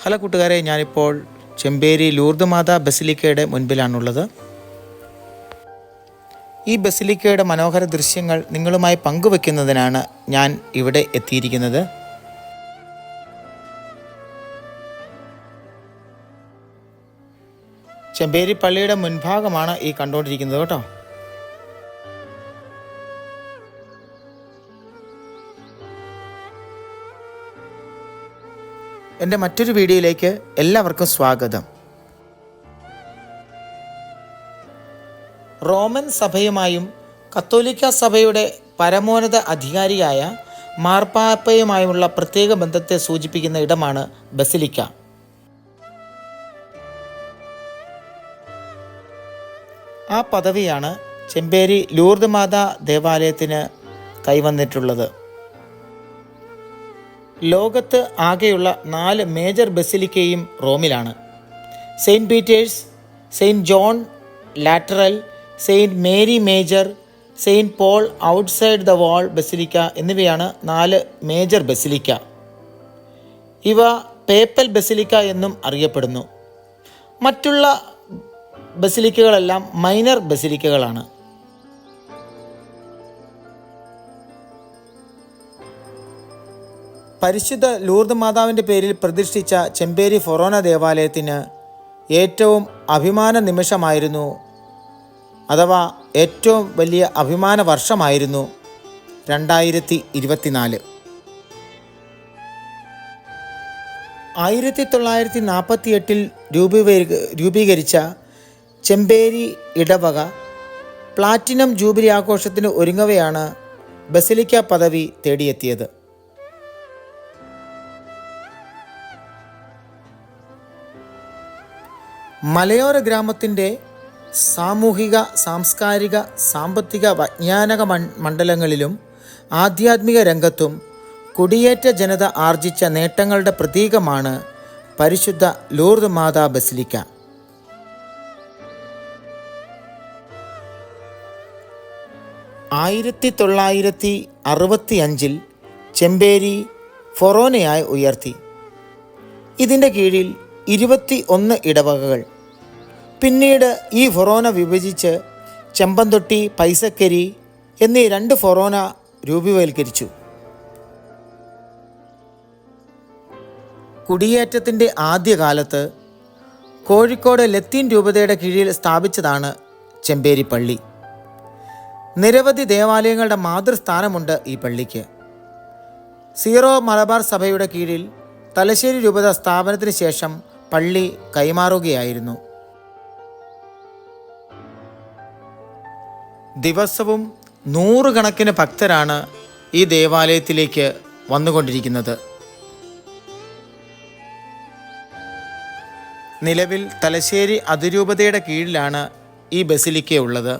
Hello കൂട്ടുകാരെ, ഞാനിപ്പോൾ Chemperi Lourdes മാതാ ബസിലിക്കയുടെ മുൻപിലാണുള്ളത്. ഈ ബസിലിക്കയുടെ മനോഹര ദൃശ്യങ്ങൾ നിങ്ങളുമായി പങ്കുവെക്കുന്നതിനാണ് ഞാൻ ഇവിടെ എത്തിയിരിക്കുന്നത്. ചെമ്പേരി പള്ളിയുടെ മുൻഭാഗമാണ് ഈ കണ്ടുകൊണ്ടിരിക്കുന്നത് കേട്ടോ. എൻ്റെ മറ്റൊരു വീഡിയോയിലേക്ക് എല്ലാവർക്കും സ്വാഗതം. റോമൻ സഭയുമായും കത്തോലിക്ക സഭയുടെ പരമോന്നത അധികാരിയായ മാർപ്പാപ്പയുമായുമുള്ള പ്രത്യേക ബന്ധത്തെ സൂചിപ്പിക്കുന്ന ഇടമാണ് ബസിലിക്ക. ആ പദവിയാണ് ചെമ്പേരി ലൂർദ് മാതാ ദേവാലയത്തിന് കൈവന്നിട്ടുള്ളത്. ലോകത്ത് ആകെയുള്ള 4 മേജർ ബസിലിക്കയും റോമിലാണ്. Saint Peter's, Saint John Lateran, Saint Mary Major, Saint Paul outside the wall basilica എന്നിവയാണ് 4 മേജർ ബസിലിക്ക. ഇവ പേപ്പൽ ബസിലിക്ക എന്നും അറിയപ്പെടുന്നു. മറ്റുള്ള ബസിലിക്കകളെല്ലാം മൈനർ ബസിലിക്കകളാണ്. പരിശുദ്ധ ലൂർദ് മാതാവിൻ്റെ പേരിൽ പ്രതിഷ്ഠിച്ച ചെമ്പേരി ഫൊറോന ദേവാലയത്തിന് ഏറ്റവും അഭിമാന നിമിഷമായിരുന്നു, അഥവാ ഏറ്റവും വലിയ അഭിമാന വർഷമായിരുന്നു 2024. 1948 രൂപീകരിച്ച ചെമ്പേരി ഇടവക പ്ലാറ്റിനം ജൂബിലി ആഘോഷത്തിന് ഒരുങ്ങവെയാണ് ബസിലിക്ക പദവി തേടിയെത്തിയത്. മലയോര ഗ്രാമത്തിൻ്റെ സാമൂഹിക, സാംസ്കാരിക, സാമ്പത്തിക, വൈജ്ഞാനിക മണ്ഡലങ്ങളിലും ആധ്യാത്മിക രംഗത്തും കുടിയേറ്റ ജനത ആർജിച്ച നേട്ടങ്ങളുടെ പ്രതീകമാണ് പരിശുദ്ധ ലൂർദ് മാതാ ബസിലിക്ക. (1965) ചെമ്പേരി ഫൊറോനയായി ഉയർത്തി. ഇതിൻ്റെ കീഴിൽ 21 ഇടവകകൾ. പിന്നീട് ഈ ഫൊറോന വിഭജിച്ച് ചെമ്പന്തൊട്ടി, പൈസക്കരി എന്നീ 2 ഫൊറോന രൂപീകരിച്ചു. കുടിയേറ്റത്തിൻ്റെ ആദ്യകാലത്ത് കോഴിക്കോട് ലത്തീൻ രൂപതയുടെ കീഴിൽ സ്ഥാപിച്ചതാണ് ചെമ്പേരി പള്ളി. നിരവധി ദേവാലയങ്ങളുടെ മാതൃസ്ഥാനമുണ്ട് ഈ പള്ളിക്ക്. സീറോ മലബാർ സഭയുടെ കീഴിൽ തലശ്ശേരി രൂപത സ്ഥാപനത്തിന് ശേഷം പള്ളി കൈമാറുകയായിരുന്നു. ദിവസവും 100 കണക്കിന് ഭക്തരാണ് ഈ ദേവാലയത്തിലേക്ക് വന്നുകൊണ്ടിരിക്കുന്നത്. നിലവിൽ തലശ്ശേരി അതിരൂപതയുടെ കീഴിലാണ് ഈ ബസിലിക്ക ഉള്ളത്.